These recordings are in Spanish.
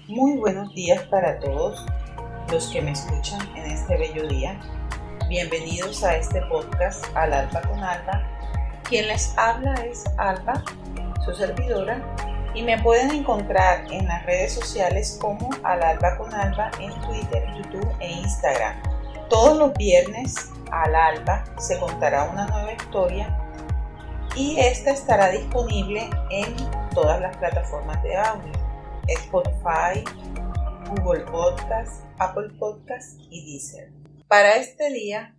Muy buenos días para todos los que me escuchan en este bello día. Bienvenidos a este podcast Al Alba con Alba. Quien les habla es Alba, su servidora, y me pueden encontrar en las redes sociales como Al Alba con Alba en Twitter, YouTube e Instagram. Todos los viernes al alba se contará una nueva historia y esta estará disponible en todas las plataformas de audio: Spotify, Google Podcast, Apple Podcast y Deezer. Para este día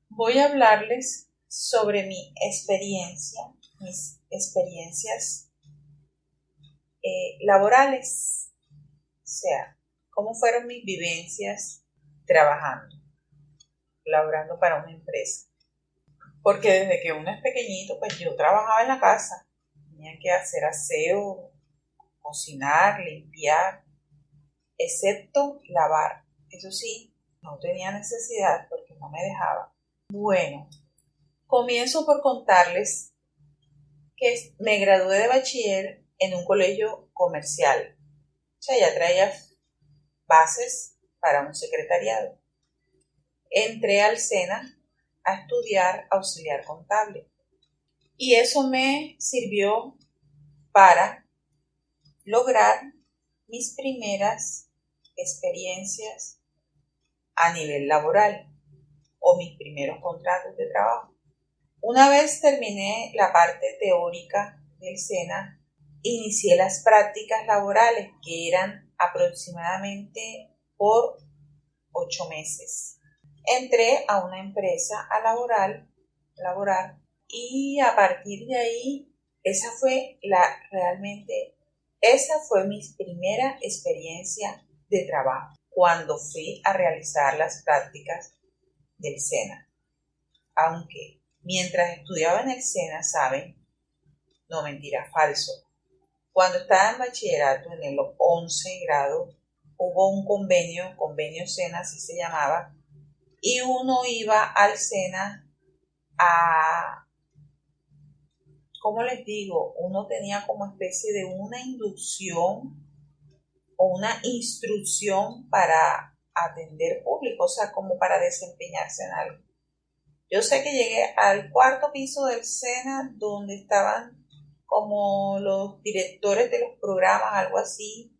voy a hablarles sobre mis experiencias laborales, o sea, cómo fueron mis vivencias laborando para una empresa. Porque desde que uno es pequeñito, pues yo trabajaba en la casa, tenía que hacer aseo, cocinar, limpiar, excepto lavar. Eso sí, no tenía necesidad porque no me dejaba. Bueno, comienzo por contarles que me gradué de bachiller en un colegio comercial. O sea, ya traía bases para un secretariado. Entré al SENA a estudiar auxiliar contable. Y eso me sirvió para lograr mis primeras experiencias a nivel laboral o mis primeros contratos de trabajo. Una vez terminé la parte teórica del SENA, inicié las prácticas laborales, que eran aproximadamente por 8 meses. Entré a una empresa a laborar y a partir de ahí esa fue mi primera experiencia de trabajo cuando fui a realizar las prácticas del SENA. Aunque mientras estudiaba en el SENA, ¿saben? No, mentira, falso. Cuando estaba en bachillerato, en el 11 grado, hubo un convenio SENA, así se llamaba, y uno iba al SENA ¿cómo les digo? Uno tenía como especie de una inducción o una instrucción para atender público, o sea, como para desempeñarse en algo. Yo sé que llegué al 4º piso del SENA, donde estaban como los directores de los programas, algo así,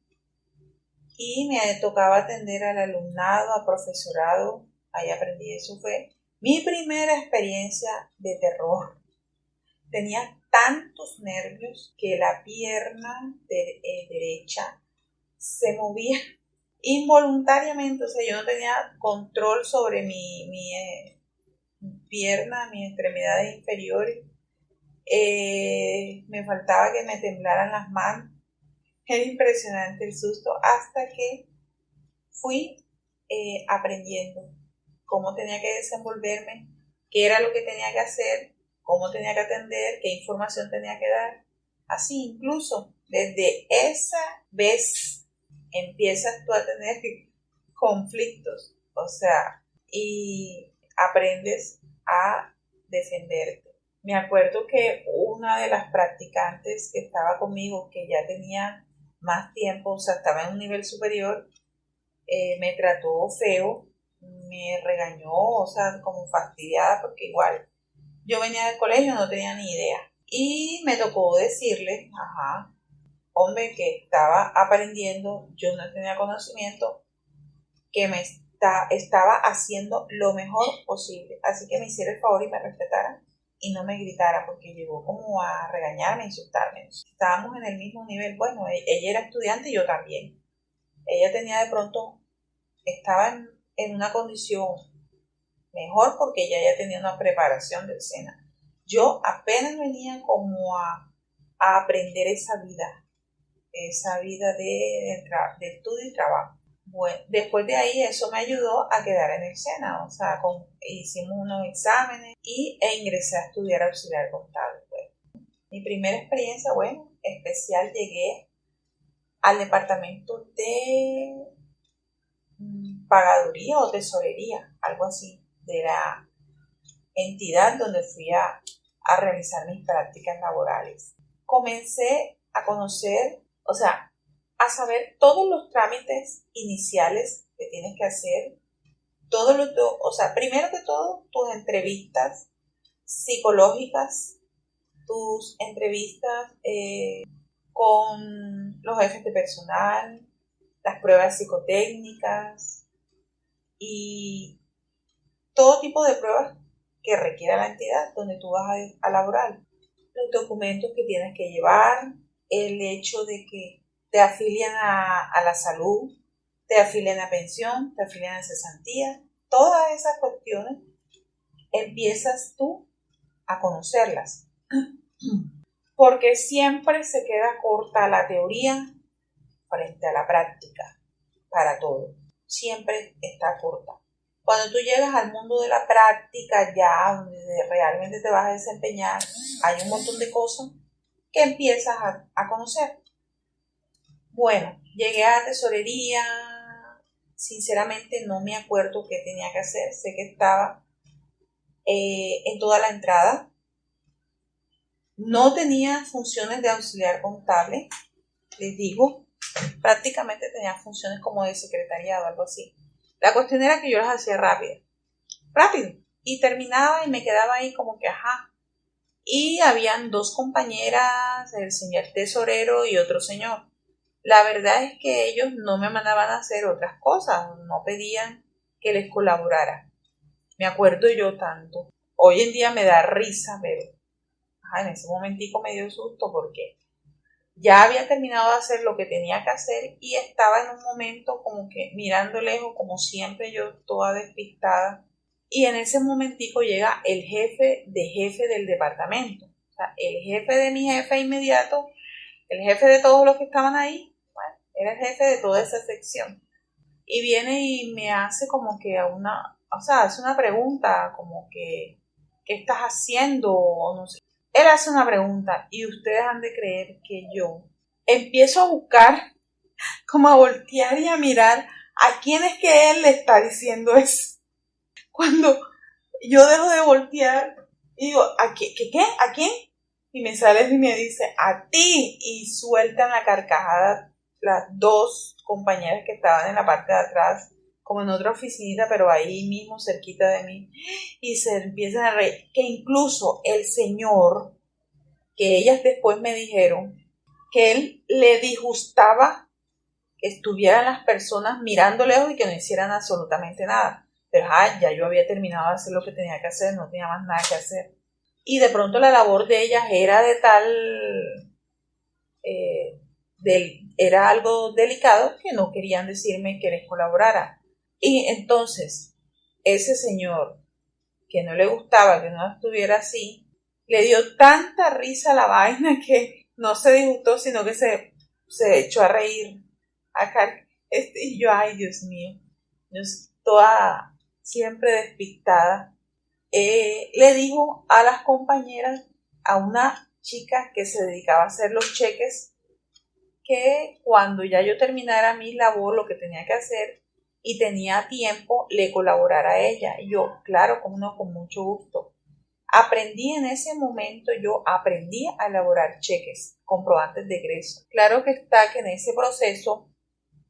y me tocaba atender al alumnado, al profesorado. Ahí aprendí, eso fue mi primera experiencia de terror. Tenía tantos nervios que la pierna derecha se movía involuntariamente, o sea, yo no tenía control sobre mi pierna, mis extremidades inferiores. Me faltaba que me temblaran las manos. Era impresionante el susto hasta que fui aprendiendo cómo tenía que desenvolverme, qué era lo que tenía que hacer, cómo tenía que atender, qué información tenía que dar. Así, incluso desde esa vez empiezas tú a tener conflictos, o sea, y aprendes a defenderte. Me acuerdo que una de las practicantes que estaba conmigo, que ya tenía más tiempo, o sea, estaba en un nivel superior, me trató feo, me regañó, o sea, como fastidiada, porque igual yo venía del colegio, no tenía ni idea. Y me tocó decirle, hombre, que estaba aprendiendo, yo no tenía conocimiento, que estaba haciendo lo mejor posible. Así que me hiciera el favor y me respetara y no me gritara, porque llegó como a regañarme, a insultarme. Estábamos en el mismo nivel. Bueno, ella era estudiante y yo también. Ella estaba en una condición mejor porque ella ya tenía una preparación del SENA. Yo apenas venía como a aprender esa vida de estudio y trabajo. Bueno, después de ahí eso me ayudó a quedar en el SENA, o sea, hicimos unos exámenes e ingresé a estudiar auxiliar contable. Bueno, mi primera experiencia, especial, llegué al departamento de pagaduría o tesorería, algo así, de la entidad donde fui a realizar mis prácticas laborales. Comencé a conocer, o sea, a saber todos los trámites iniciales que tienes que hacer, primero que todo, tus entrevistas psicológicas, tus entrevistas con los jefes de personal, las pruebas psicotécnicas y todo tipo de pruebas que requiera la entidad donde tú vas a laborar. Los documentos que tienes que llevar, el hecho de que te afilian a la salud, te afilian a pensión, te afilian a cesantía, todas esas cuestiones empiezas tú a conocerlas. Porque siempre se queda corta la teoría frente a la práctica para todo. Siempre está corta. Cuando tú llegas al mundo de la práctica, ya donde realmente te vas a desempeñar, hay un montón de cosas que empiezas a conocer. Bueno, llegué a tesorería. Sinceramente no me acuerdo qué tenía que hacer. Sé que estaba en toda la entrada. No tenía funciones de auxiliar contable, les digo. Prácticamente tenía funciones como de secretariado, algo así. La cuestión era que yo las hacía rápido. Y terminaba y me quedaba ahí como que ajá. Y habían dos compañeras, el señor tesorero y otro señor. La verdad es que ellos no me mandaban a hacer otras cosas, no pedían que les colaborara. Me acuerdo yo tanto. Hoy en día me da risa, pero en ese momentico me dio susto porque ya había terminado de hacer lo que tenía que hacer y estaba en un momento como que mirando lejos, como siempre yo toda despistada. Y en ese momentico llega el jefe del departamento. O sea, el jefe de mi jefe inmediato, el jefe de todos los que estaban ahí, bueno, era el jefe de toda esa sección. Y viene y me hace como que hace una pregunta como que, ¿qué estás haciendo? O no sé. Él hace una pregunta y ustedes han de creer que yo empiezo a buscar, como a voltear y a mirar a quién es que él le está diciendo eso. Cuando yo dejo de voltear y digo, ¿qué? ¿A quién? Y me sale y me dice, a ti. Y sueltan la carcajada las dos compañeras que estaban en la parte de atrás, como en otra oficinita, pero ahí mismo cerquita de mí. Y se empiezan a reír. Que incluso el señor, que ellas después me dijeron, que él le disgustaba que estuvieran las personas mirando lejos y que no hicieran absolutamente nada. Pero ya yo había terminado de hacer lo que tenía que hacer, no tenía más nada que hacer. Y de pronto la labor de ellas era de tal, era algo delicado que no querían decirme que les colaborara. Y entonces, ese señor que no le gustaba que no estuviera así, le dio tanta risa a la vaina que no se disgustó, sino que se echó a reír. Y yo, ay Dios mío, yo toda siempre despistada. Le dijo a las compañeras, a una chica que se dedicaba a hacer los cheques, que cuando ya yo terminara mi labor, lo que tenía que hacer y tenía tiempo, le colaborara a ella. Y yo, claro, como no, con mucho gusto. Aprendí en ese momento, yo aprendí a elaborar cheques, comprobantes de egreso. Claro que está que en ese proceso,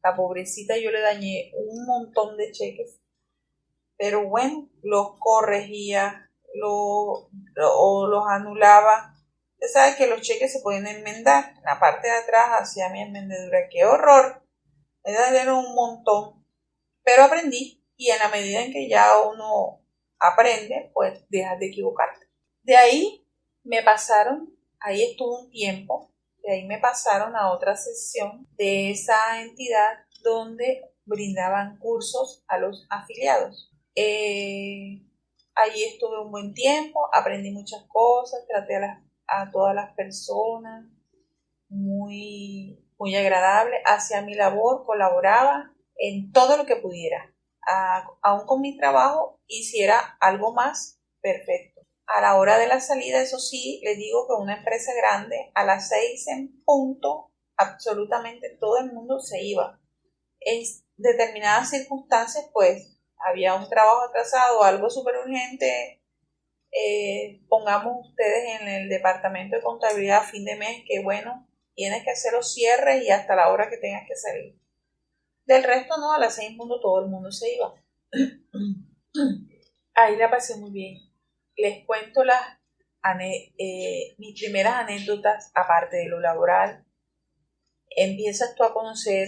la pobrecita yo le dañé un montón de cheques, pero bueno, los corregía, o los anulaba. Usted sabe que los cheques se pueden enmendar. En la parte de atrás hacía mi enmendadura. ¡Qué horror! Me dieron un montón. Pero aprendí, y en la medida en que ya uno aprende, pues dejas de equivocarte. De ahí ahí estuve un tiempo, de ahí me pasaron a otra sección de esa entidad donde brindaban cursos a los afiliados. Allí estuve un buen tiempo, aprendí muchas cosas, traté a todas las personas muy, muy agradable, hacía mi labor, colaboraba en todo lo que pudiera. Aún con mi trabajo, hiciera algo más, perfecto. A la hora de la salida, eso sí, les digo que una empresa grande, a las 6 en punto, absolutamente todo el mundo se iba. En determinadas circunstancias, pues, había un trabajo atrasado, algo súper urgente, pongamos ustedes en el departamento de contabilidad a fin de mes, que bueno, tienes que hacer los cierres y hasta la hora que tengas que salir. Del resto no, a las 6:00 todo el mundo se iba. Ahí la pasé muy bien. Les cuento mis primeras anécdotas, aparte de lo laboral. Empiezas tú a conocer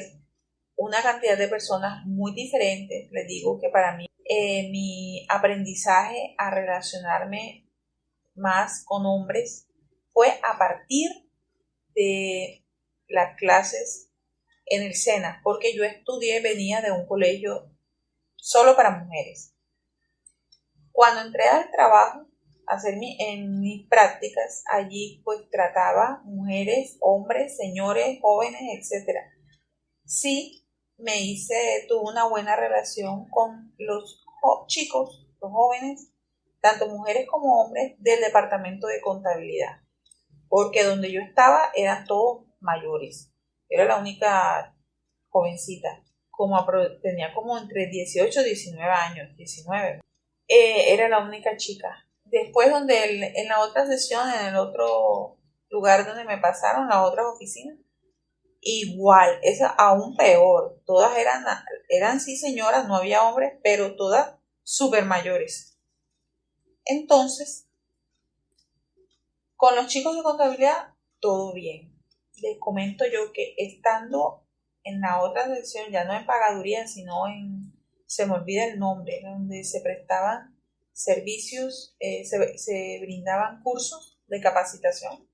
una cantidad de personas muy diferentes. Les digo que para mí mi aprendizaje a relacionarme más con hombres fue a partir de las clases en el SENA, porque yo venía de un colegio solo para mujeres. Cuando entré al trabajo, en mis prácticas, allí pues trataba mujeres, hombres, señores, jóvenes, etc. Sí, tuve una buena relación con los chicos, los jóvenes, tanto mujeres como hombres, del departamento de contabilidad, porque donde yo estaba eran todos mayores. Era la única jovencita, tenía como entre 18 y 19 años, 19. Era la única chica. Después en la otra sesión, en el otro lugar donde me pasaron, las otras oficinas, igual, esa aún peor. Todas eran sí señoras, no había hombres, pero todas súper mayores. Entonces, con los chicos de contabilidad, todo bien. Les comento yo que estando en la otra sección, ya no en pagaduría, sino se me olvida el nombre, donde se prestaban servicios, se brindaban cursos de capacitación,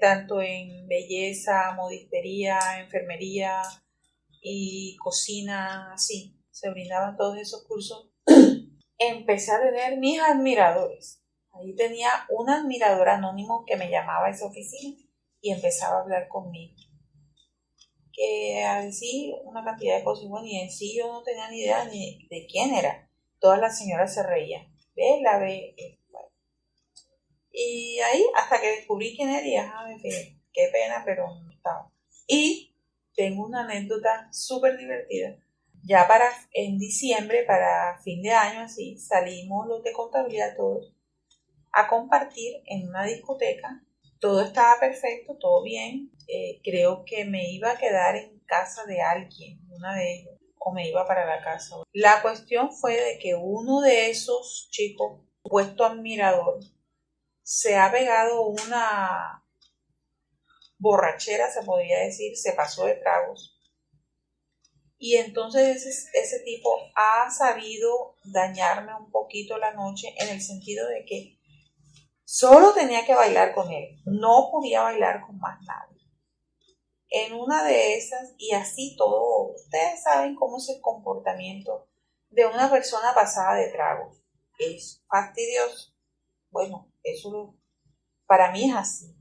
tanto en belleza, modistería, enfermería y cocina, así, se brindaban todos esos cursos. Empecé a tener mis admiradores. Ahí tenía un admirador anónimo que me llamaba a esa oficina y empezaba a hablar conmigo, que a decir una cantidad de cosas. Bueno, y en sí yo no tenía ni idea ni de quién era. Todas las señoras se reían. Bueno. Y ahí hasta que descubrí quién era y en fin, qué pena, pero no estaba. Y tengo una anécdota súper divertida. Ya en diciembre, para fin de año, así, salimos los de contabilidad todos a compartir en una discoteca. Todo estaba perfecto, todo bien. Creo que me iba a quedar en casa de alguien, una de ellos, o me iba para la casa. La cuestión fue de que uno de esos chicos, puesto admirador, se ha pegado una borrachera, se podría decir, se pasó de tragos. Y entonces ese tipo ha sabido dañarme un poquito la noche, en el sentido de que solo tenía que bailar con él, no podía bailar con más nadie. En una de esas, y así todo, ustedes saben cómo es el comportamiento de una persona pasada de tragos. Es fastidioso. Bueno, eso para mí es así.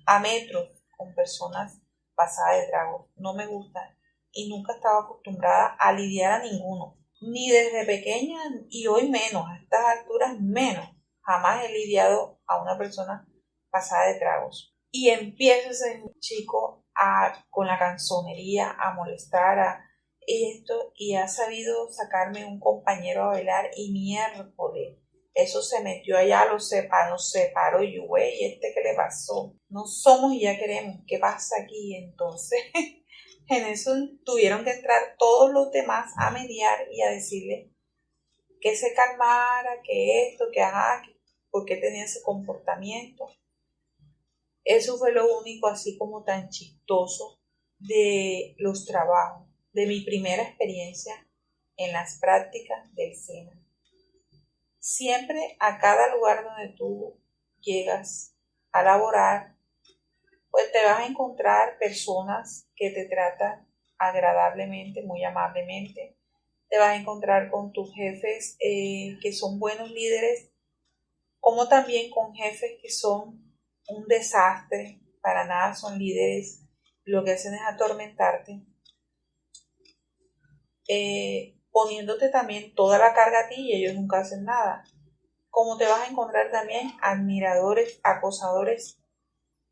A metros con personas pasadas de tragos. No me gusta y nunca estaba acostumbrada a lidiar a ninguno. Ni desde pequeña y hoy menos, a estas alturas menos. Jamás he lidiado a una persona pasada de tragos. Y empieza ese chico con la canzonería a molestar a esto, y ha sabido sacarme un compañero a bailar, y miércoles, eso se metió allá, nos separó, y yo, güey, ¿qué le pasó? No somos y ya queremos, ¿qué pasa aquí? Entonces, en eso tuvieron que entrar todos los demás a mediar y a decirle que se calmara, que por qué tenía ese comportamiento. Eso fue lo único así como tan chistoso de los trabajos, de mi primera experiencia en las prácticas del SENA. Siempre a cada lugar donde tú llegas a laborar, pues te vas a encontrar personas que te tratan agradablemente, muy amablemente. Te vas a encontrar con tus jefes que son buenos líderes, como también con jefes que son un desastre, para nada son líderes, lo que hacen es atormentarte, poniéndote también toda la carga a ti y ellos nunca hacen nada. Como te vas a encontrar también admiradores, acosadores,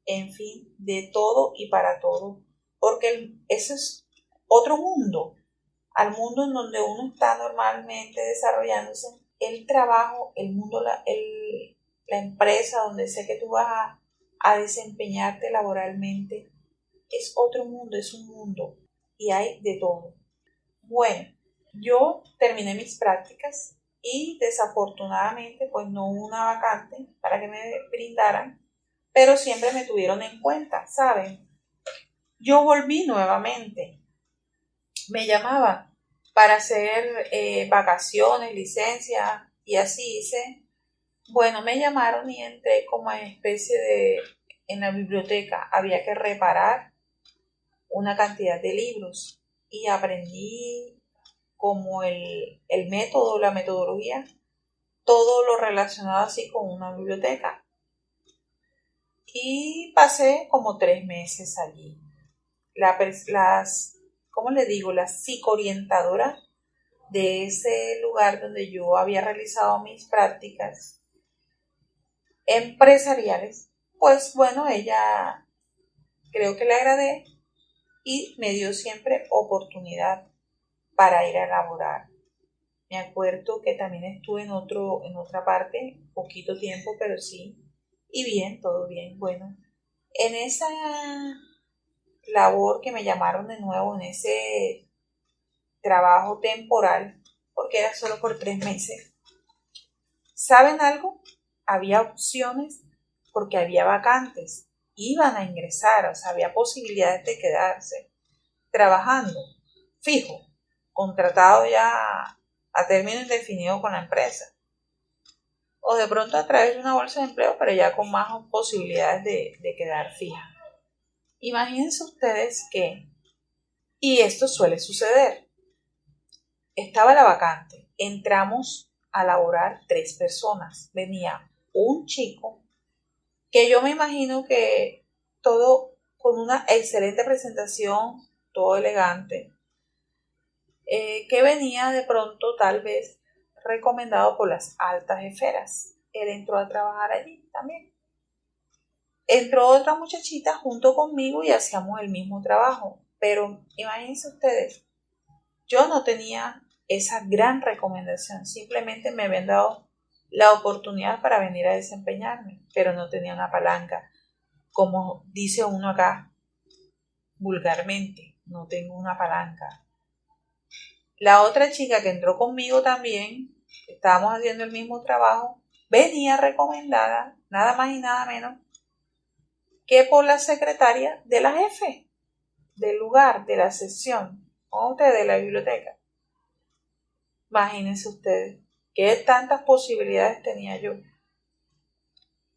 en fin, de todo y para todo, porque ese es otro mundo, al mundo en donde uno está normalmente desarrollándose, el trabajo, el mundo, la empresa donde sé que tú vas a desempeñarte laboralmente, es otro mundo, es un mundo y hay de todo. Bueno, yo terminé mis prácticas y desafortunadamente pues no hubo una vacante para que me brindaran, pero siempre me tuvieron en cuenta, ¿saben? Yo volví nuevamente, me llamaban para hacer vacaciones, licencias y así hice. Bueno, me llamaron y entré como en especie de, en la biblioteca, había que reparar una cantidad de libros y aprendí como el método, la metodología, todo lo relacionado así con una biblioteca. Y pasé como 3 meses allí. ¿Cómo le digo? La psicoorientadora de ese lugar donde yo había realizado mis prácticas empresariales, pues bueno, ella creo que le agradé y me dio siempre oportunidad para ir a laborar. Me acuerdo que también estuve en otra parte, poquito tiempo, pero sí, y bien, todo bien. Bueno, en esa labor que me llamaron de nuevo, en ese trabajo temporal, porque era solo por 3 meses, ¿saben algo? Había opciones porque había vacantes, iban a ingresar, o sea, había posibilidades de quedarse trabajando, fijo, contratado ya a término indefinido con la empresa. O de pronto a través de una bolsa de empleo, pero ya con más posibilidades de quedar fija. Imagínense ustedes que, y esto suele suceder, estaba la vacante, entramos a laborar 3 personas, venía un chico, que yo me imagino que todo con una excelente presentación, todo elegante, que venía de pronto tal vez recomendado por las altas esferas. Él entró a trabajar allí también. Entró otra muchachita junto conmigo y hacíamos el mismo trabajo. Pero imagínense ustedes, yo no tenía esa gran recomendación. Simplemente me habían dado la oportunidad para venir a desempeñarme, pero no tenía una palanca. Como dice uno acá vulgarmente, no tengo una palanca. La otra chica que entró conmigo también, estábamos haciendo el mismo trabajo, venía recomendada, nada más y nada menos, que por la secretaria de la jefe del lugar, de la sección, o usted de la biblioteca. Imagínense ustedes, qué tantas posibilidades tenía yo.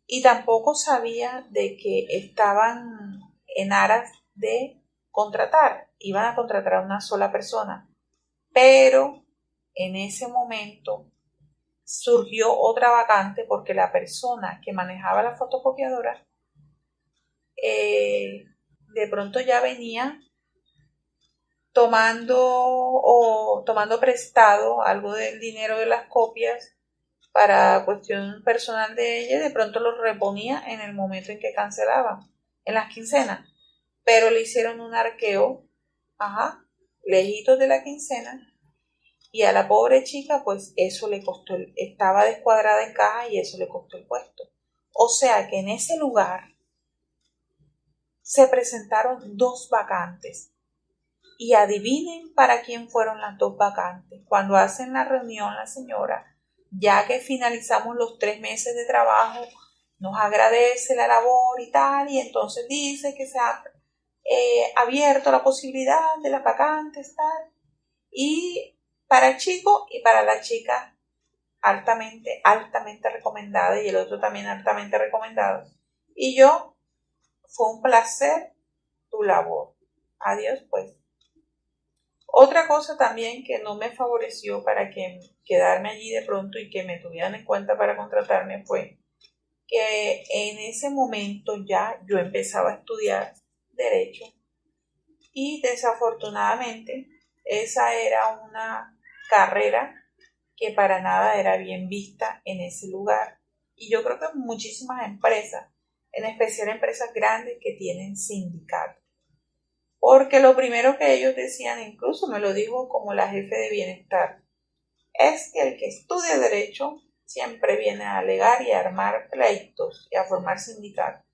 Y tampoco sabía de que estaban en aras de contratar, iban a contratar a una sola persona. Pero en ese momento surgió otra vacante porque la persona que manejaba la fotocopiadora de pronto ya venía tomando prestado algo del dinero de las copias para cuestión personal de ella y de pronto lo reponía en el momento en que cancelaban, en las quincenas. Pero le hicieron un arqueo, lejitos de la quincena. Y a la pobre chica, pues eso le costó, estaba descuadrada en caja y eso le costó el puesto. O sea que en ese lugar se presentaron 2 vacantes. Y adivinen para quién fueron las 2 vacantes. Cuando hacen la reunión la señora, ya que finalizamos los 3 meses de trabajo, nos agradece la labor y tal, y entonces dice que se ha abierto la posibilidad de las vacantes, tal. Y para el chico y para la chica altamente, altamente recomendada y el otro también altamente recomendado. Y yo, fue un placer tu labor. Adiós pues. Otra cosa también que no me favoreció para que quedarme allí de pronto y que me tuvieran en cuenta para contratarme fue que en ese momento ya yo empezaba a estudiar derecho y desafortunadamente esa era una carrera que para nada era bien vista en ese lugar. Y yo creo que muchísimas empresas, en especial empresas grandes que tienen sindicatos. Porque lo primero que ellos decían, incluso me lo dijo como la jefe de bienestar, es que el que estudia derecho siempre viene a alegar y a armar pleitos y a formar sindicatos.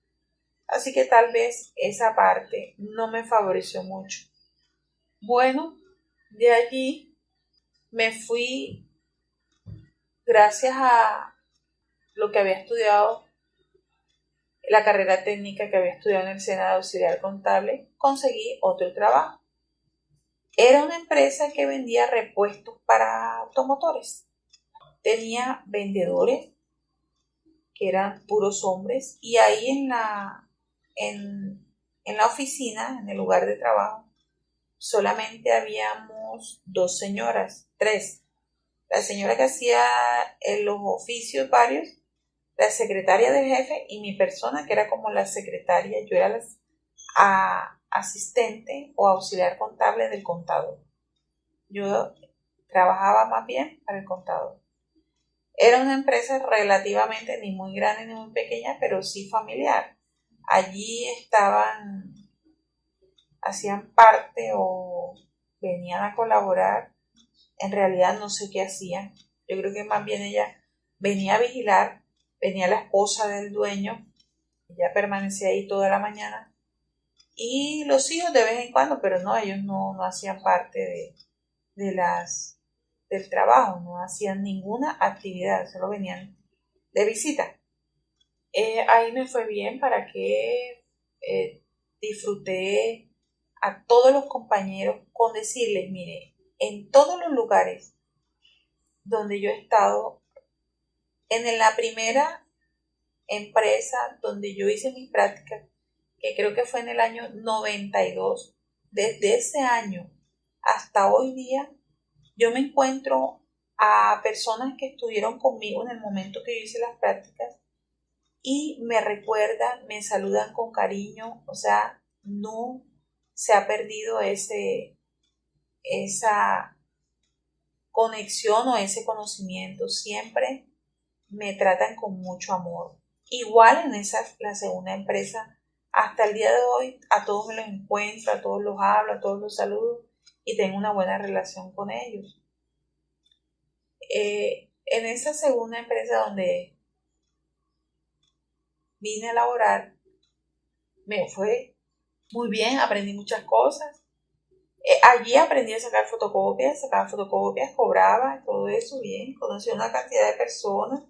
Así que tal vez esa parte no me favoreció mucho. Bueno, de allí me fui, gracias a lo que había estudiado, la carrera técnica que había estudiado en el SENA de auxiliar contable, conseguí otro trabajo. Era una empresa que vendía repuestos para automotores. Tenía vendedores que eran puros hombres, y ahí en la oficina, en el lugar de trabajo, solamente habíamos dos señoras, tres. La señora que hacía los oficios varios, la secretaria del jefe y mi persona, que era como la secretaria. Yo era la asistente o auxiliar contable del contador. Yo trabajaba más bien para el contador. Era una empresa relativamente ni muy grande ni muy pequeña, pero sí familiar. Allí hacían parte o venían a colaborar. En realidad no sé qué hacían. Yo creo que más bien ella venía a vigilar, venía la esposa del dueño, ella permanecía ahí toda la mañana, y los hijos de vez en cuando, pero no, ellos no hacían parte del trabajo, no hacían ninguna actividad, solo venían de visita. Ahí me fue bien, para que disfruté a todos los compañeros con decirles, mire, en todos los lugares donde yo he estado, en la primera empresa donde yo hice mis prácticas, que creo que fue en el año 92, desde ese año hasta hoy día, yo me encuentro a personas que estuvieron conmigo en el momento que yo hice las prácticas y me recuerdan, me saludan con cariño. O sea, no se ha perdido esa conexión o ese conocimiento. Siempre me tratan con mucho amor. Igual la segunda empresa, hasta el día de hoy, a todos me los encuentro, a todos los hablo, a todos los saludo y tengo una buena relación con ellos. En esa segunda empresa donde vine a laborar, me fue muy bien, aprendí muchas cosas. Allí aprendí a sacar fotocopias, sacaba fotocopias, cobraba, todo eso bien. Conocí una cantidad de personas.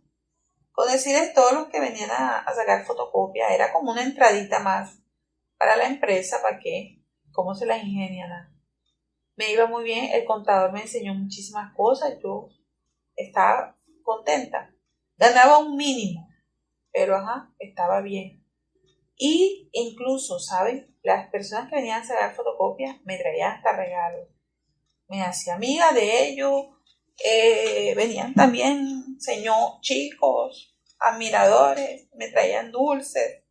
Conocí de todos los que venían a sacar fotocopias. Era como una entradita más para la empresa, ¿para qué? ¿Cómo se las ingenian? Me iba muy bien, el contador me enseñó muchísimas cosas, yo estaba contenta. Ganaba un mínimo, pero estaba bien. Y incluso, ¿saben? Las personas que venían a sacar fotocopias me traían hasta regalos. Me hacía amiga de ellos. Venían también chicos, admiradores, me traían dulces,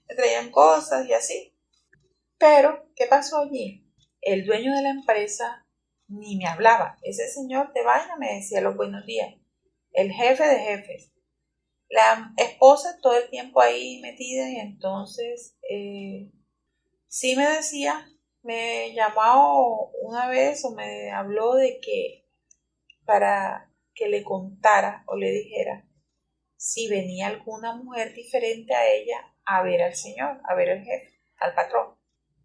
me traían cosas y así. Pero, ¿qué pasó allí? El dueño de la empresa ni me hablaba. Ese señor de vaina me decía los buenos días. El jefe de jefes. La esposa todo el tiempo ahí metida, y entonces sí me decía, me llamó una vez o me habló de que para que le contara o le dijera si venía alguna mujer diferente a ella a ver al señor, a ver al jefe, al patrón.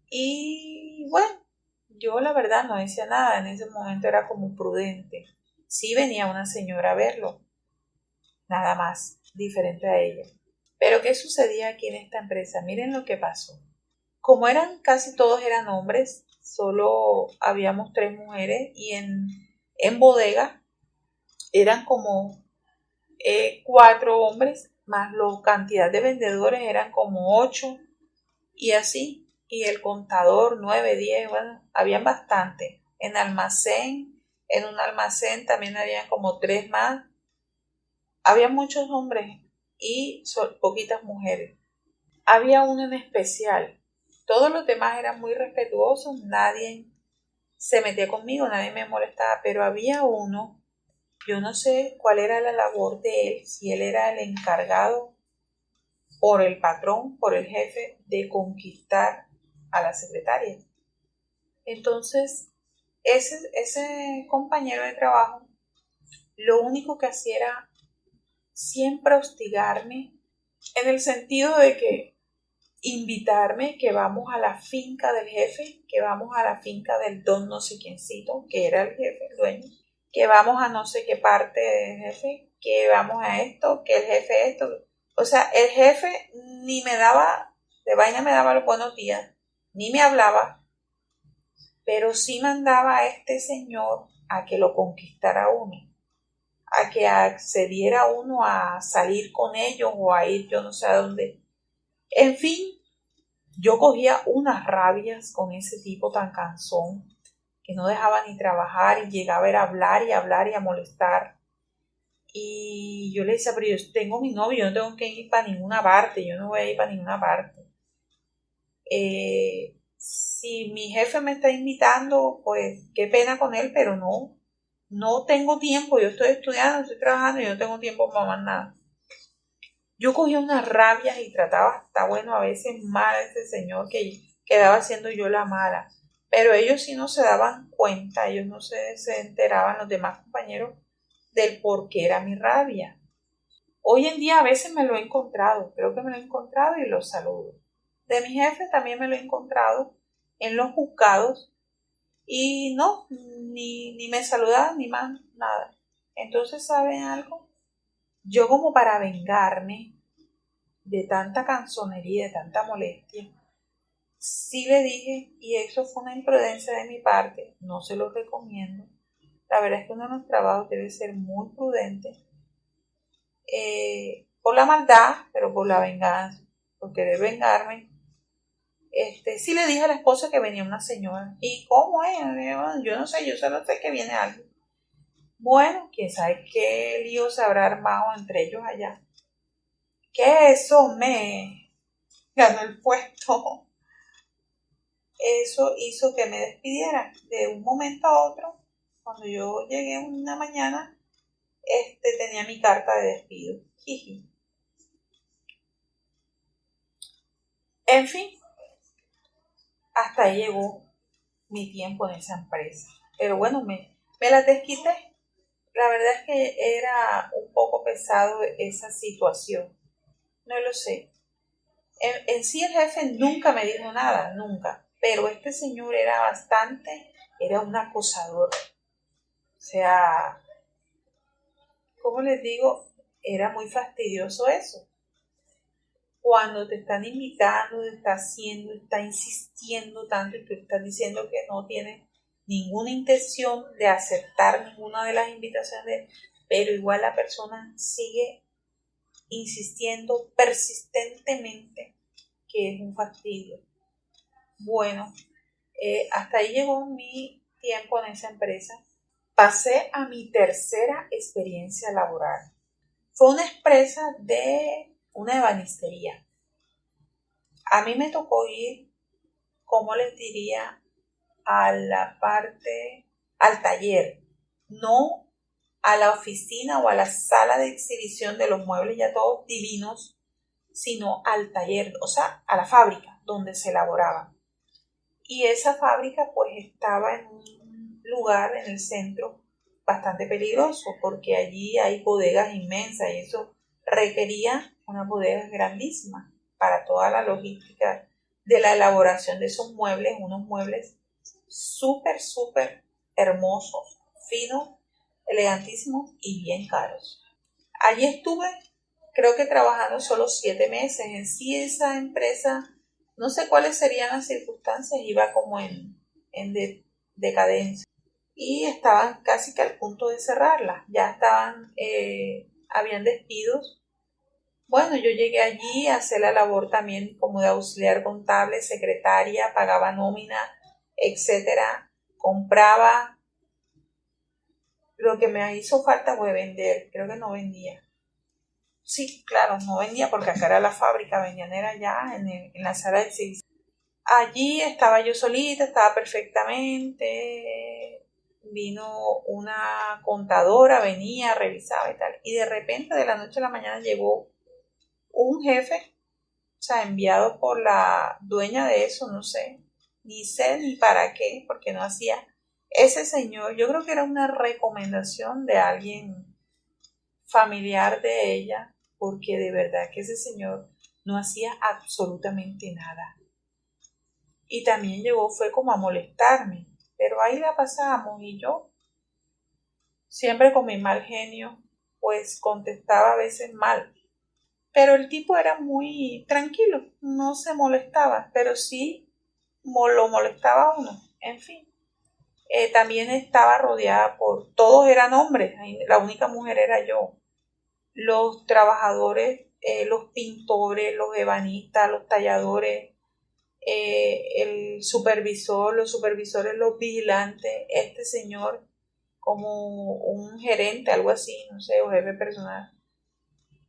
Y bueno, yo la verdad no decía nada, en ese momento era como prudente. Sí venía una señora a verlo, nada más, diferente a ella. Pero ¿qué sucedía aquí en esta empresa? Miren lo que pasó. Como casi todos eran hombres, solo habíamos tres mujeres, y en bodega eran como cuatro hombres, más la cantidad de vendedores eran como 8, y así. Y el contador 9, 10, bueno, habían bastante. En un almacén también había como tres más. Había muchos hombres y poquitas mujeres. Había uno en especial. Todos los demás eran muy respetuosos, nadie se metía conmigo, nadie me molestaba, pero había uno, yo no sé cuál era la labor de él, si él era el encargado por el patrón, por el jefe, de conquistar a la secretaria. Entonces, ese compañero de trabajo, lo único que hacía era siempre hostigarme, en el sentido de que invitarme que vamos a la finca del jefe, que vamos a la finca del don no sé quiéncito, que era el jefe, el dueño, que vamos a no sé qué parte del jefe, que vamos a esto, que el jefe esto. O sea, el jefe ni me daba, de vaina me daba los buenos días, ni me hablaba, pero sí mandaba a este señor a que lo conquistara uno, a que accediera uno a salir con ellos o a ir yo no sé a dónde. En fin, yo cogía unas rabias con ese tipo tan cansón que no dejaba ni trabajar y llegaba a hablar y hablar y a molestar. Y yo le decía, pero yo tengo mi novio, yo no tengo que ir para ninguna parte, yo no voy a ir para ninguna parte. Si mi jefe me está invitando, pues qué pena con él, pero no tengo tiempo, yo estoy estudiando, estoy trabajando y no tengo tiempo para más nada. Yo cogía unas rabias y trataba hasta, bueno, a veces mal a ese señor que quedaba siendo yo la mala. Pero ellos sí no se daban cuenta, ellos no se enteraban, los demás compañeros, del por qué era mi rabia. Hoy en día a veces me lo he encontrado, creo que me lo he encontrado y lo saludo. De mi jefe también me lo he encontrado en los juzgados y no, ni me saludaban ni más nada. Entonces, ¿saben algo? Yo como para vengarme de tanta canzonería, de tanta molestia, sí le dije, y eso fue una imprudencia de mi parte, no se lo recomiendo. La verdad es que uno de los trabajos debe ser muy prudente, por la maldad, pero por la venganza, por querer vengarme. Sí le dije a la esposa que venía una señora. ¿Y cómo es? Yo no sé, yo solo sé que viene alguien. Bueno, quién sabe qué lío se habrá armado entre ellos allá. Que eso me ganó el puesto. Eso hizo que me despidiera de un momento a otro. Cuando yo llegué una mañana, tenía mi carta de despido. Jiji. En fin, hasta ahí llegó mi tiempo en esa empresa. Pero bueno, me la desquité. La verdad es que era un poco pesado esa situación. No lo sé. En sí el jefe nunca me dijo nada, nunca. Pero este señor era un acosador. O sea, ¿cómo les digo? Era muy fastidioso eso. Cuando te están invitando, te está haciendo, está insistiendo tanto y tú estás diciendo que no tienes ninguna intención de aceptar ninguna de las invitaciones, pero igual la persona sigue insistiendo persistentemente que es un fastidio. Bueno, hasta ahí llegó mi tiempo en esa empresa. Pasé a mi tercera experiencia laboral. Fue una empresa de una ebanistería. A mí me tocó ir, como les diría, a la parte, al taller, no a la oficina o a la sala de exhibición de los muebles ya todos divinos, sino al taller, o sea, a la fábrica donde se elaboraban. Y esa fábrica pues estaba en un lugar en el centro bastante peligroso porque allí hay bodegas inmensas y eso requería unas bodegas grandísimas para toda la logística de la elaboración de esos muebles, unos muebles súper, súper hermosos, finos, elegantísimos y bien caros. Allí estuve, creo que trabajando solo 7 meses. En sí esa empresa, no sé cuáles serían las circunstancias, iba como en decadencia. Y estaban casi que al punto de cerrarla. Ya habían despidos. Bueno, yo llegué allí a hacer la labor también como de auxiliar contable, secretaria, pagaba nómina, etcétera. Compraba. Lo que me hizo falta fue vender. Creo que no vendía. Sí, claro, no vendía porque acá era la fábrica, vendían era allá en la sala de exhibición. Allí estaba yo solita, estaba perfectamente. Vino una contadora, venía, revisaba y tal. Y de repente, de la noche a la mañana, llegó un jefe, o sea, enviado por la dueña de eso, no sé ni para qué, porque no hacía. Ese señor, yo creo que era una recomendación de alguien familiar de ella, porque de verdad que ese señor no hacía absolutamente nada. Y también fue como a molestarme, pero ahí la pasamos y yo, siempre con mi mal genio, pues contestaba a veces mal. Pero el tipo era muy tranquilo, no se molestaba, pero sí lo molestaba a uno, en fin. También estaba rodeada todos eran hombres, la única mujer era yo. Los trabajadores, los pintores, los ebanistas, los talladores, el supervisor, los supervisores, los vigilantes, este señor como un gerente, algo así, no sé, o jefe personal.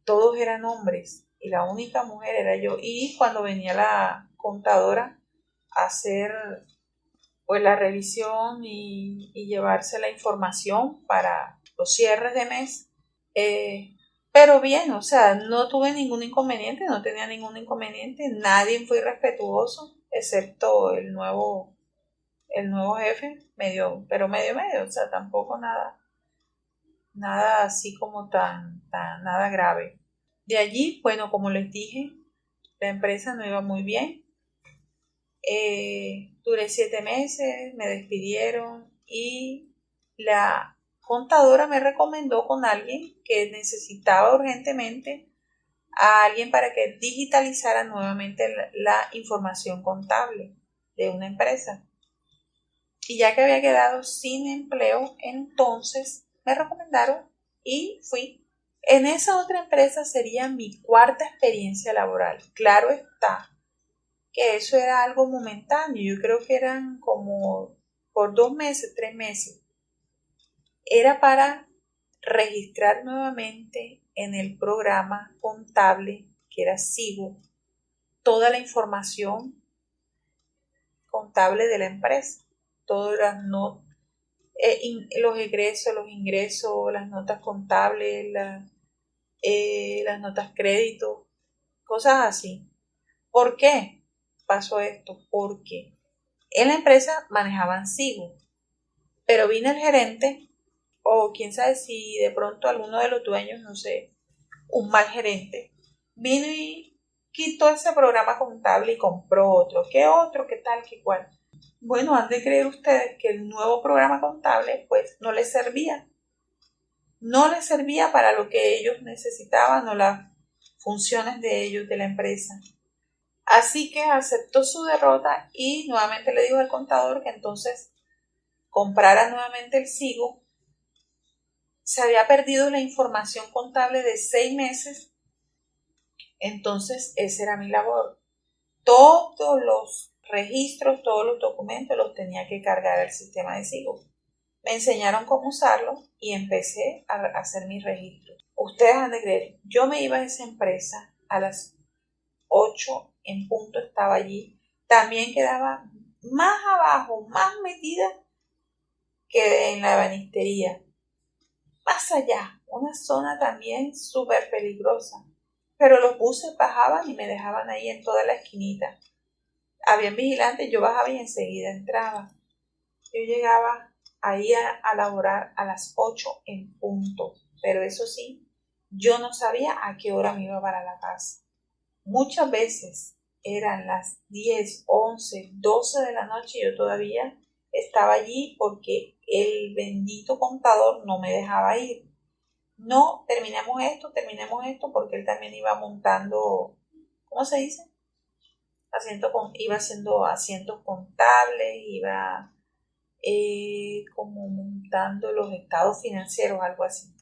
Todos eran hombres y la única mujer era yo. Y cuando venía la contadora a hacer pues la revisión y llevarse la información para los cierres de mes, pero bien, o sea, no tuve ningún inconveniente, no tenía ningún inconveniente, nadie fue irrespetuoso, excepto el nuevo jefe, pero medio, o sea, tampoco nada así como nada grave. De allí, bueno, como les dije, la empresa no iba muy bien. Duré 7 meses, me despidieron y la contadora me recomendó con alguien que necesitaba urgentemente a alguien para que digitalizara nuevamente la información contable de una empresa. Y ya que había quedado sin empleo, entonces me recomendaron y fui. En esa otra empresa sería mi cuarta experiencia laboral. Claro está que eso era algo momentáneo. Yo creo que eran como por 2 meses, 3 meses. Era para registrar nuevamente en el programa contable, que era SIGO, toda la información contable de la empresa. Todas los egresos, los ingresos, las notas contables, las notas crédito, cosas así. ¿Por qué pasó esto? Porque en la empresa manejaban SIGO, pero vino el gerente, o quién sabe si de pronto alguno de los dueños, no sé, un mal gerente, vino y quitó ese programa contable y compró otro, qué tal, qué cual. Bueno, han de creer ustedes que el nuevo programa contable pues no les servía. No les servía para lo que ellos necesitaban o las funciones de ellos, de la empresa. Así que aceptó su derrota y nuevamente le dijo al contador que entonces comprara nuevamente el SIGO. Se había perdido la información contable de 6 meses, entonces esa era mi labor. Todos los registros, todos los documentos los tenía que cargar al sistema de SIGO. Me enseñaron cómo usarlo y empecé a hacer mis registros. Ustedes han de creer, yo me iba a esa empresa a las 8 en punto, estaba allí. También quedaba más abajo, más metida que en la ebanistería. Más allá, una zona también súper peligrosa. Pero los buses bajaban y me dejaban ahí en toda la esquinita. Habían vigilantes, yo bajaba y enseguida entraba. Yo llegaba ahí a laborar a las 8 en punto. Pero eso sí, yo no sabía a qué hora me iba para la casa. Muchas veces eran las 10, 11, 12 de la noche y yo todavía estaba allí porque el bendito contador no me dejaba ir. No, terminemos esto, porque él también iba montando, ¿cómo se dice? Iba haciendo asientos contables, iba como montando los estados financieros, algo así.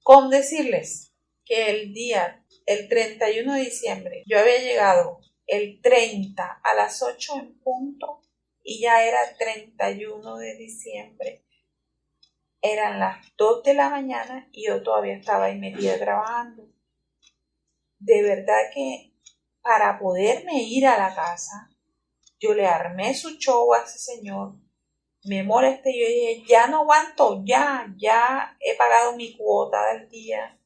Con decirles que el 31 de diciembre, yo había llegado el 30 a las 8 en punto y ya era 31 de diciembre. Eran las 2 de la mañana y yo todavía estaba ahí metida trabajando. De verdad que para poderme ir a la casa, yo le armé su show a ese señor, me molesté y yo dije, ya no aguanto, ya he pagado mi cuota del día,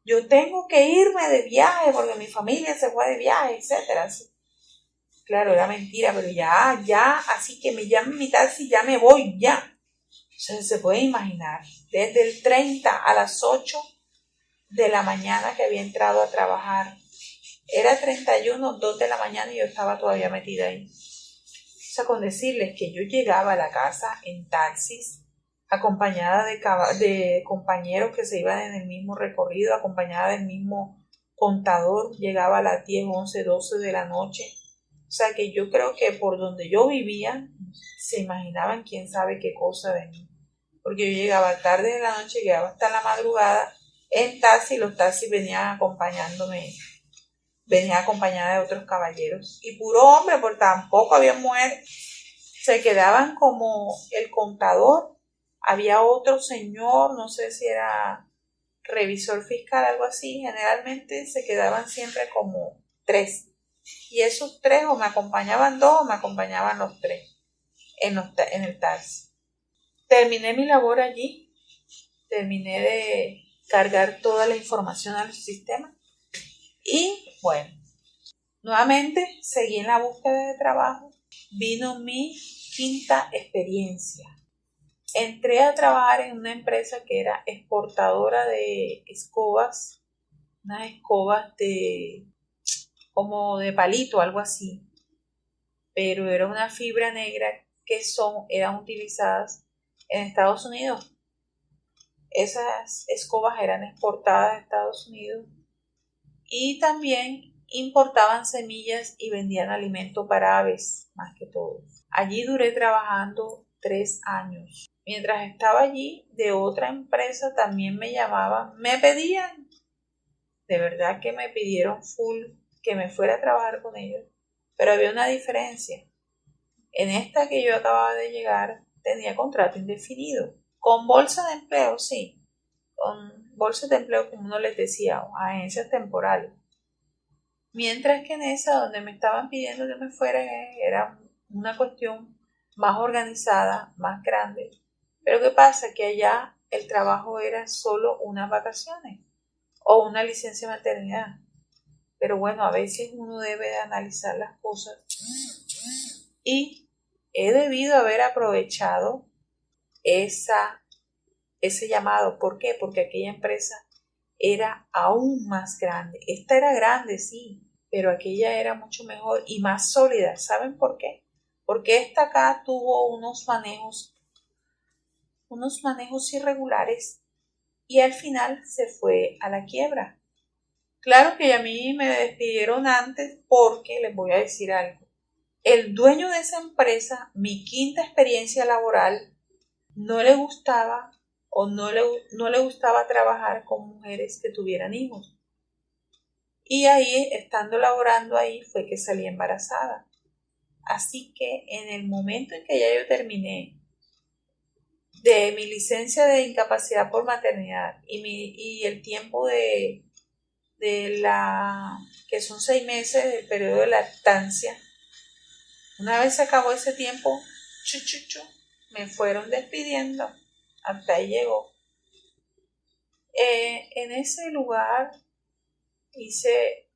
yo tengo que irme de viaje porque mi familia se fue de viaje, etcétera. Claro, era mentira, pero ya, así que me llamen mi taxi, ya me voy, ya. Entonces se puede imaginar, desde el 30 a las 8 de la mañana que había entrado a trabajar Era 31, 2 de la mañana y yo estaba todavía metida ahí. O sea, con decirles que yo llegaba a la casa en taxis, acompañada de compañeros que se iban en el mismo recorrido, acompañada del mismo contador, llegaba a las 10, 11, 12 de la noche. O sea que yo creo que por donde yo vivía, se imaginaban quién sabe qué cosa de mí. Porque yo llegaba tarde de la noche, llegaba hasta la madrugada en taxi, los taxis venían acompañándome, venía acompañada de otros caballeros. Y puro hombre, porque tampoco había mujer. Se quedaban como el contador, había otro señor, no sé si era revisor fiscal, algo así. Generalmente se quedaban siempre como 3. Y esos 3 o me acompañaban 2 o me acompañaban los 3 en el taxi. Terminé mi labor allí, terminé de cargar toda la información al sistema y bueno, nuevamente seguí en la búsqueda de trabajo. Vino mi quinta experiencia. Entré a trabajar en una empresa que era exportadora de escobas, unas escobas como de palito, algo así, pero era una fibra negra que eran utilizadas en Estados Unidos. Esas escobas eran exportadas a Estados Unidos y también importaban semillas y vendían alimento para aves, más que todo. Allí duré trabajando 3 años. Mientras estaba allí, de otra empresa también me llamaban, me pedían, de verdad que me pidieron full que me fuera a trabajar con ellos, pero había una diferencia. En esta que yo acababa de llegar tenía contrato indefinido, con bolsa de empleo, sí, con bolsas de empleo como uno les decía, agencias temporales. Mientras que en esa donde me estaban pidiendo que me fuera era una cuestión más organizada, más grande. Pero ¿qué pasa? Que allá el trabajo era solo unas vacaciones o una licencia de maternidad. Pero bueno, a veces uno debe de analizar las cosas y he debido haber aprovechado ese llamado. ¿Por qué? Porque aquella empresa era aún más grande. Esta era grande, sí, pero aquella era mucho mejor y más sólida. ¿Saben por qué? Porque esta acá tuvo unos manejos irregulares y al final se fue a la quiebra. Claro que a mí me despidieron antes porque les voy a decir algo. El dueño de esa empresa, mi quinta experiencia laboral, no le gustaba o no le gustaba trabajar con mujeres que tuvieran hijos. Y ahí, estando laborando ahí, fue que salí embarazada. Así que en el momento en que ya yo terminé de mi licencia de incapacidad por maternidad y el tiempo de que son 6 meses del periodo de lactancia, una vez se acabó ese tiempo, me fueron despidiendo, hasta ahí llegó. En ese lugar hice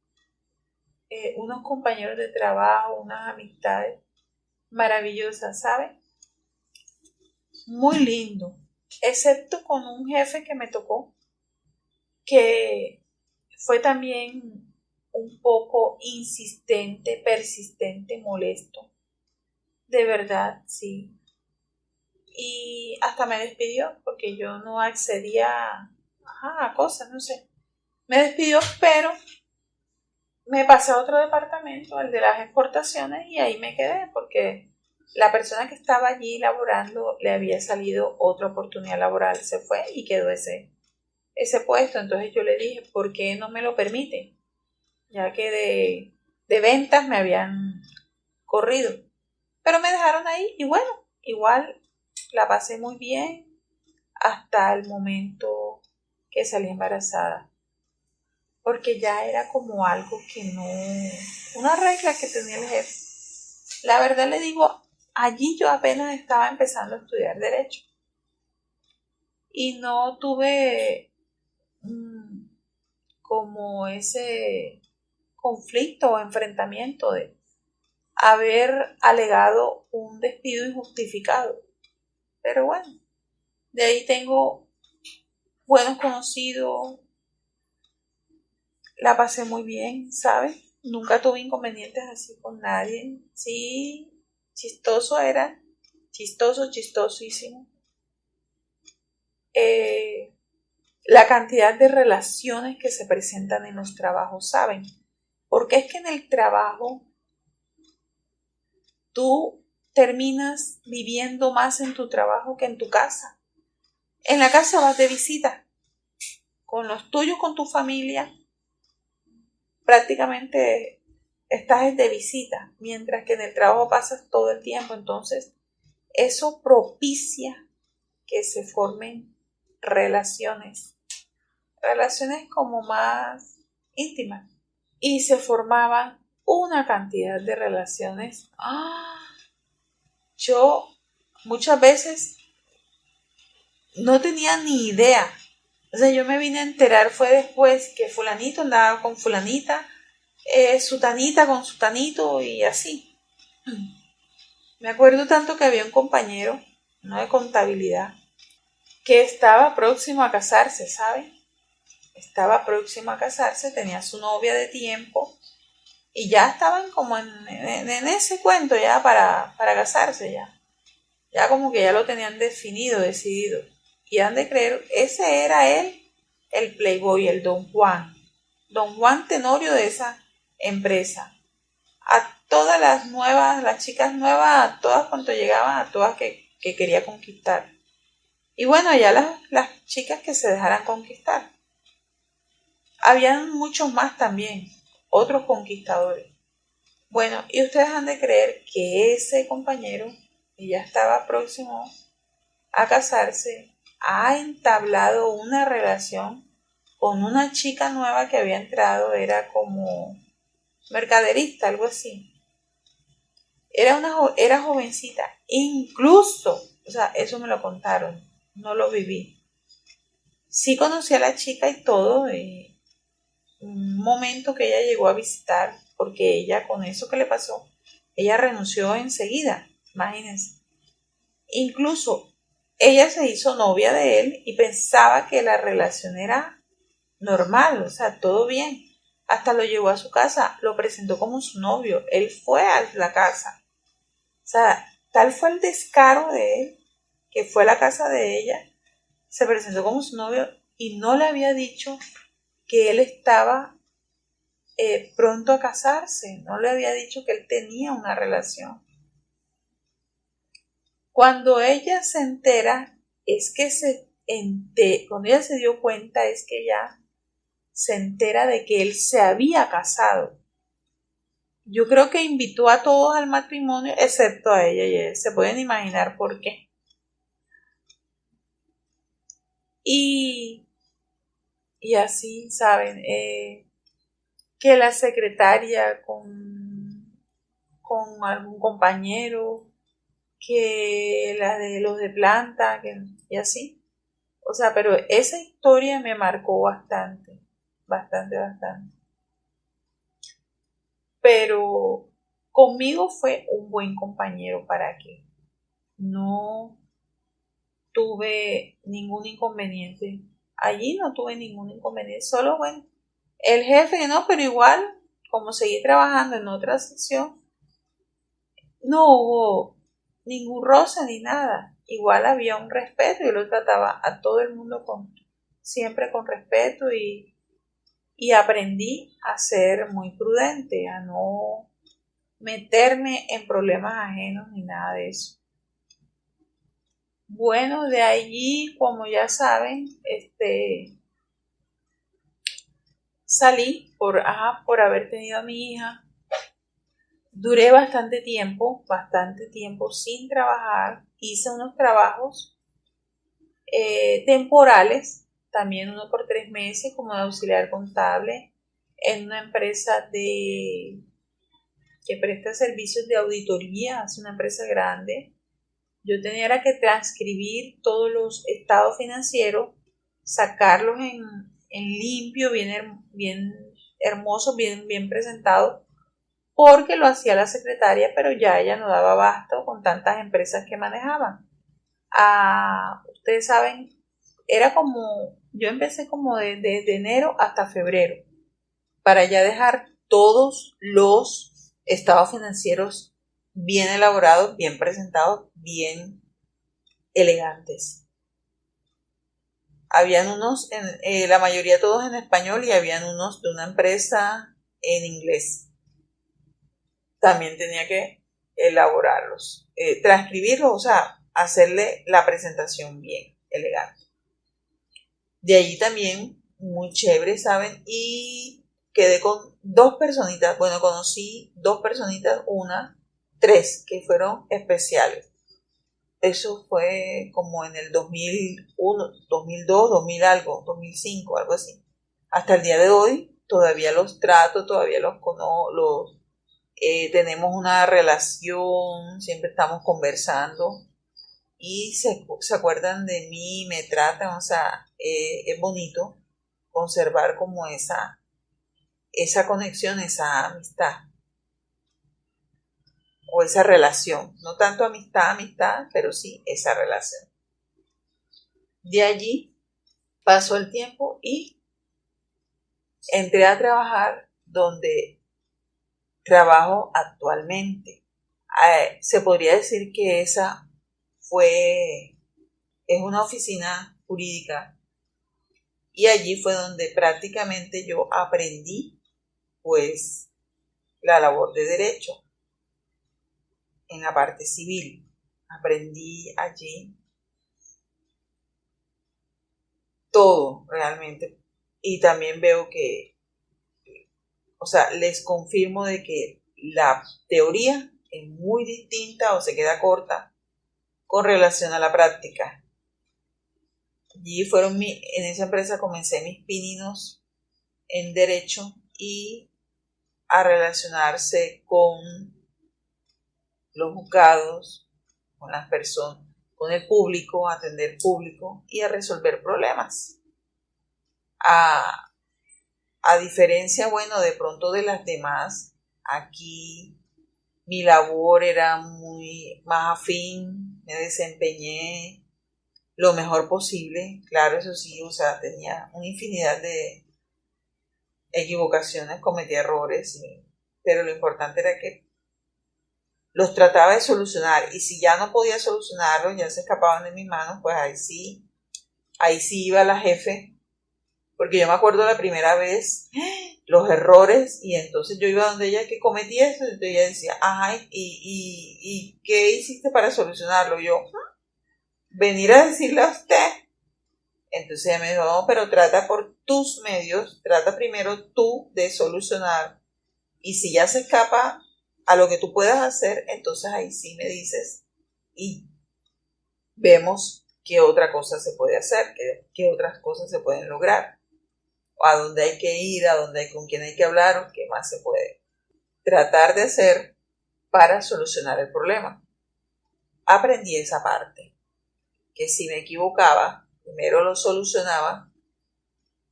unos compañeros de trabajo, unas amistades maravillosas, ¿sabes? Muy lindo, excepto con un jefe que me tocó, que fue también un poco insistente, persistente, molesto. De verdad, sí. Y hasta me despidió porque yo no accedía a cosas, no sé. Me despidió, pero me pasé a otro departamento, al de las exportaciones, y ahí me quedé porque la persona que estaba allí laborando le había salido otra oportunidad laboral, se fue y quedó ese puesto. Entonces yo le dije, ¿por qué no me lo permite? Ya que de ventas me habían corrido. Pero me dejaron ahí y bueno, igual la pasé muy bien hasta el momento que salí embarazada. Porque ya era como algo que no, una regla que tenía el jefe. La verdad le digo, allí yo apenas estaba empezando a estudiar derecho y no tuve como ese conflicto o enfrentamiento de haber alegado un despido injustificado. Pero bueno, de ahí tengo buenos conocidos, la pasé muy bien, ¿sabes? Nunca tuve inconvenientes así con nadie. Sí, chistoso era, chistosísimo. La cantidad de relaciones que se presentan en los trabajos, ¿saben? Porque es que en el trabajo tú terminas viviendo más en tu trabajo que en tu casa. En la casa vas de visita con los tuyos, con tu familia, prácticamente estás de visita, mientras que en el trabajo pasas todo el tiempo. Entonces, eso propicia que se formen relaciones, relaciones como más íntimas. Y se formaban una cantidad de relaciones. Yo muchas veces no tenía ni idea. O sea, yo me vine a enterar fue después que fulanito andaba con fulanita, sutanita con sutanito y así. Me acuerdo tanto que había un compañero, no de contabilidad, que estaba próximo a casarse, ¿saben? Estaba próximo a casarse, tenía su novia de tiempo y ya estaban como en ese cuento ya para casarse ya. Ya como que ya lo tenían definido, decidido. Y han de creer, ese era él, el playboy, el Don Juan Tenorio de esa empresa. A todas las nuevas, las chicas nuevas, a todas cuando llegaban, a todas que quería conquistar. Y bueno, ya las chicas que se dejaran conquistar. Habían muchos más también, otros conquistadores. Bueno, y ustedes han de creer que ese compañero, que ya estaba próximo a casarse, ha entablado una relación con una chica nueva que había entrado, era como mercaderista, algo así. Era jovencita, incluso, o sea, eso me lo contaron, no lo viví. Sí conocí a la chica y todo, y un momento que ella llegó a visitar, porque ella con eso que le pasó, ella renunció enseguida, imagínense. Incluso ella se hizo novia de él y pensaba que la relación era normal, o sea, todo bien. Hasta lo llevó a su casa, lo presentó como su novio, él fue a la casa. O sea, tal fue el descaro de él, que fue a la casa de ella, se presentó como su novio y no le había dicho que él estaba pronto a casarse, no le había dicho que él tenía una relación. Cuando ella se entera, es que cuando ella se dio cuenta, es que ya se entera de que él se había casado. Yo creo que invitó a todos al matrimonio, excepto a ella y él. Se pueden imaginar por qué. Y, y así, ¿saben? Que la secretaria con algún compañero, que la de los de planta, y así. O sea, pero esa historia me marcó bastante, bastante. Pero conmigo fue un buen compañero para que no tuve ningún inconveniente. Allí no tuve ningún inconveniente, solo bueno, el jefe no, pero igual, como seguí trabajando en otra sección, no hubo ningún roce ni nada. Igual había un respeto, yo lo trataba a todo el mundo siempre con respeto y aprendí a ser muy prudente, a no meterme en problemas ajenos ni nada de eso. Bueno, de allí, como ya saben, salí por haber tenido a mi hija. Duré bastante tiempo sin trabajar. Hice unos trabajos temporales, también uno por 3 meses como de auxiliar contable en una empresa que presta servicios de auditoría, es una empresa grande. Yo tenía que transcribir todos los estados financieros, sacarlos en limpio, bien hermosos, bien presentados, porque lo hacía la secretaria, pero ya ella no daba abasto con tantas empresas que manejaban. Ustedes saben, yo empecé como desde enero hasta febrero. para ya dejar todos los estados financieros bien elaborados, bien presentados, bien elegantes. Habían unos, la mayoría todos en español, y habían unos de una empresa en inglés. También tenía que elaborarlos, transcribirlos, o sea, hacerle la presentación bien elegante. De allí también, muy chévere, ¿saben? Y quedé con 2 personitas, bueno, conocí 2 personitas, tres, que fueron especiales. Eso fue como en el 2001, 2002, 2000 algo, 2005, algo así. Hasta el día de hoy todavía los trato, todavía los conozco, tenemos una relación, siempre estamos conversando y se acuerdan de mí, me tratan, o sea, es bonito conservar como esa conexión, esa amistad o esa relación, no tanto amistad, pero sí esa relación. De allí pasó el tiempo y entré a trabajar donde trabajo actualmente. Se podría decir que esa es una oficina jurídica, y allí fue donde prácticamente yo aprendí pues la labor de derecho en la parte civil. Aprendí allí todo realmente, y también veo que, o sea, les confirmo de que la teoría es muy distinta o se queda corta con relación a la práctica. Allí en esa empresa comencé mis pininos en derecho y a relacionarse con los juzgados, con las personas, con el público, a atender público y a resolver problemas. A diferencia, bueno, de pronto de las demás, aquí mi labor era muy más afín, me desempeñé lo mejor posible, claro, eso sí, o sea, tenía una infinidad de equivocaciones, cometí errores, pero lo importante era que los trataba de solucionar, y si ya no podía solucionarlos, ya se escapaban de mis manos, pues ahí sí iba la jefe, porque yo me acuerdo la primera vez los errores, y entonces yo iba donde ella que cometía eso, y entonces ella decía, ajá, ¿y qué hiciste para solucionarlo? Yo, venir a decirle a usted. Entonces ella me dijo, no, pero trata por tus medios, trata primero tú de solucionar, y si ya se escapa a lo que tú puedas hacer, entonces ahí sí me dices y vemos qué otra cosa se puede hacer, qué otras cosas se pueden lograr, a dónde hay que ir, con quién hay que hablar, o qué más se puede tratar de hacer para solucionar el problema. Aprendí esa parte, que si me equivocaba, primero lo solucionaba,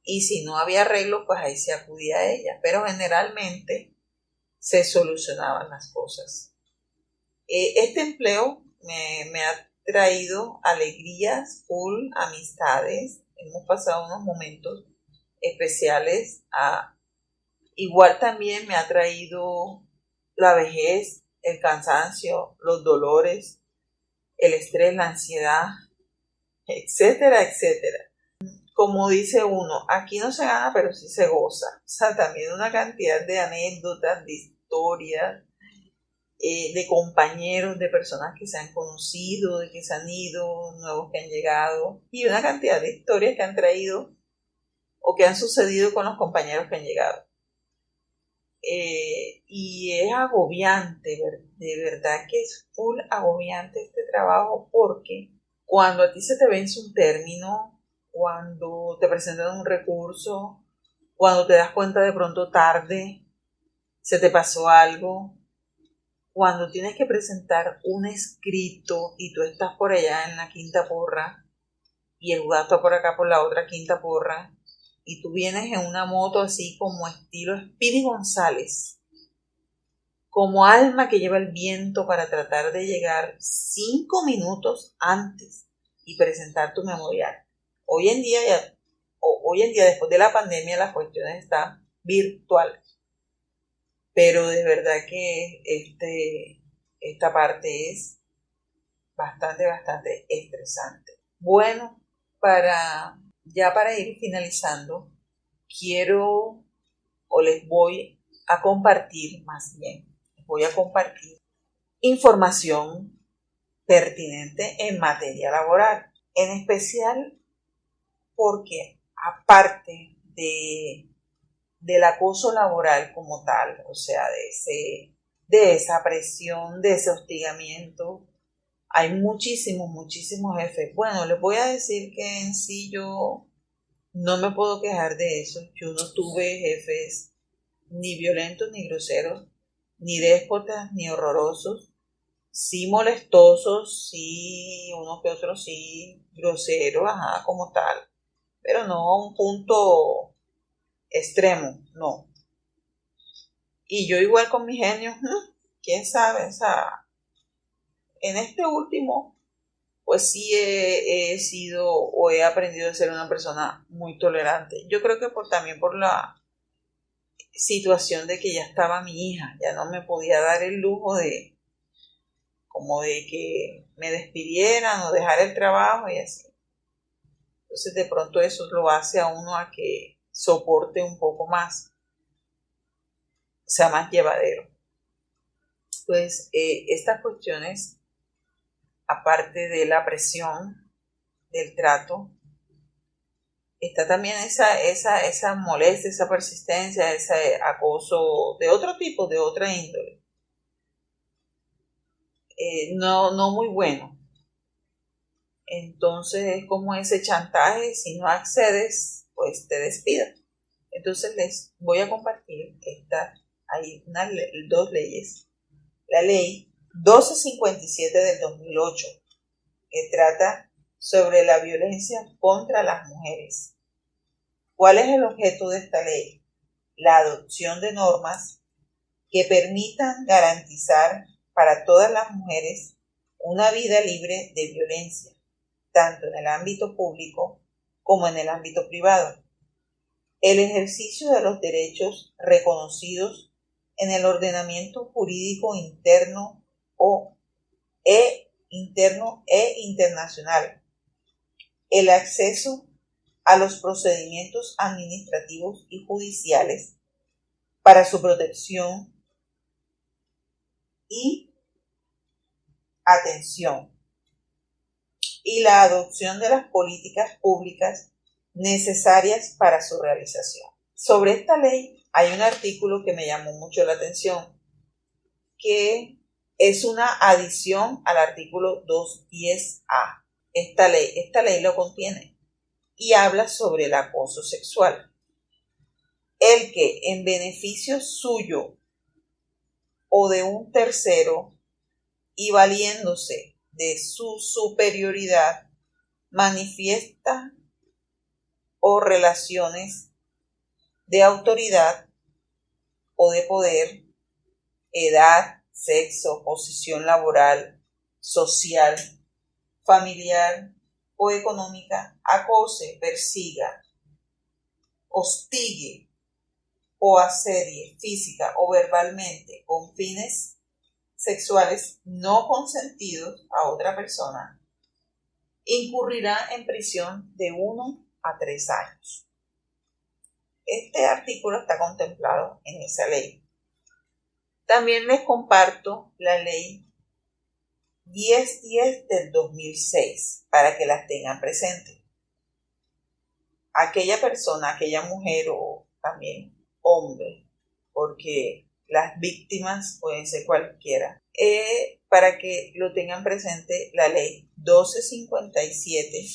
y si no había arreglo, pues ahí se acudía a ella, pero generalmente se solucionaban las cosas. Este empleo me ha traído alegrías, full, amistades, hemos pasado unos momentos especiales. Igual también me ha traído la vejez, el cansancio, los dolores, el estrés, la ansiedad, etcétera, etcétera. Como dice uno, aquí no se gana, pero sí se goza. O sea, también una cantidad de anécdotas, de historias, de compañeros, de personas que se han conocido, de que se han ido, nuevos que han llegado, y una cantidad de historias que han traído o que han sucedido con los compañeros que han llegado. Y es agobiante, de verdad que es full agobiante este trabajo, porque cuando a ti se te vence un término, cuando te presentan un recurso, cuando te das cuenta de pronto tarde, se te pasó algo, cuando tienes que presentar un escrito y tú estás por allá en la quinta porra y el juzgado está por acá por la otra quinta porra, y tú vienes en una moto así como estilo Speedy González, como alma que lleva el viento, para tratar de llegar 5 minutos antes y presentar tu memorial. Hoy en día, después de la pandemia, las cuestiones están virtual. Pero de verdad que esta parte es bastante estresante. Bueno, para ir finalizando, quiero o les voy a compartir, información pertinente en materia laboral, en especial porque aparte del acoso laboral como tal, o sea, de esa presión, de ese hostigamiento, hay muchísimos jefes. Bueno, les voy a decir que en sí yo no me puedo quejar de eso. Yo no tuve jefes ni violentos ni groseros, ni déspotas ni horrorosos. Sí molestosos, sí uno que otro sí grosero, como tal. Pero no a un punto extremo, no. Y yo igual con mis genios, quién sabe, o sea, en este último, pues sí he sido o he aprendido a ser una persona muy tolerante. Yo creo que también por la situación de que ya estaba mi hija, ya no me podía dar el lujo de que me despidieran o dejar el trabajo y así. Entonces de pronto eso lo hace a uno a que soporte un poco más, sea más llevadero. Pues estas cuestiones, aparte de la presión del trato, está también esa molestia, esa persistencia, ese acoso de otro tipo, de otra índole. No muy bueno. Entonces es como ese chantaje, si no accedes, pues te despidan. Entonces les voy a compartir hay dos leyes. La ley 1257 del 2008, que trata sobre la violencia contra las mujeres. ¿Cuál es el objeto de esta ley? La adopción de normas que permitan garantizar para todas las mujeres una vida libre de violencia, tanto en el ámbito público como en el ámbito privado. El ejercicio de los derechos reconocidos en el ordenamiento jurídico interno e internacional. El acceso a los procedimientos administrativos y judiciales para su protección y atención, y la adopción de las políticas públicas necesarias para su realización. Sobre esta ley hay un artículo que me llamó mucho la atención, que es una adición al artículo 210A. Esta ley lo contiene y habla sobre el acoso sexual. El que en beneficio suyo o de un tercero y valiéndose de su superioridad manifiesta o relaciones de autoridad o de poder, edad, sexo, posición laboral, social, familiar o económica, acose, persiga, hostigue o asedie física o verbalmente con fines sexuales no consentidos a otra persona, incurrirá en prisión de 1 a 3 años. Este artículo está contemplado en esa ley. También les comparto la ley 1010 del 2006 para que las tengan presentes. Aquella persona, aquella mujer o también hombre, porque las víctimas pueden ser cualquiera, para que lo tengan presente la ley 1257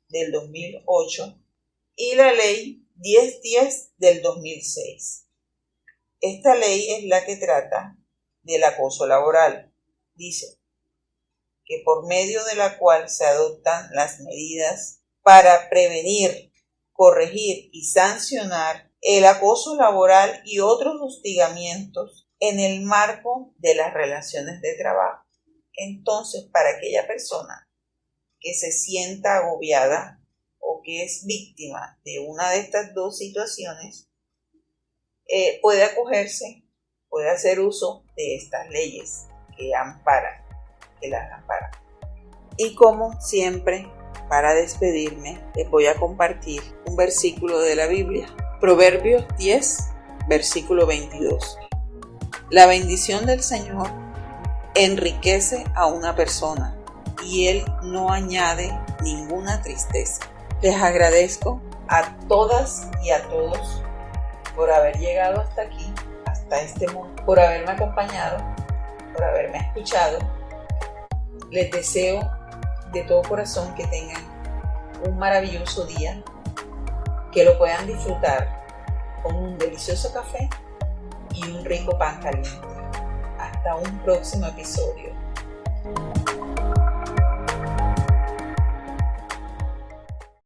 del 2008 y la ley 1010 del 2006. Esta ley es la que trata del acoso laboral. Dice que por medio de la cual se adoptan las medidas para prevenir, corregir y sancionar el acoso laboral y otros hostigamientos en el marco de las relaciones de trabajo. Entonces, para aquella persona que se sienta agobiada o que es víctima de una de estas dos situaciones, puede acogerse, puede hacer uso de estas leyes que las amparan. Y como siempre, para despedirme, les voy a compartir un versículo de la Biblia. Proverbios 10, versículo 22. La bendición del Señor enriquece a una persona y Él no añade ninguna tristeza. Les agradezco a todas y a todos por haber llegado hasta aquí, hasta este momento, por haberme acompañado, por haberme escuchado. Les deseo de todo corazón que tengan un maravilloso día, que lo puedan disfrutar con un delicioso café y un rico pan caliente. Hasta un próximo episodio.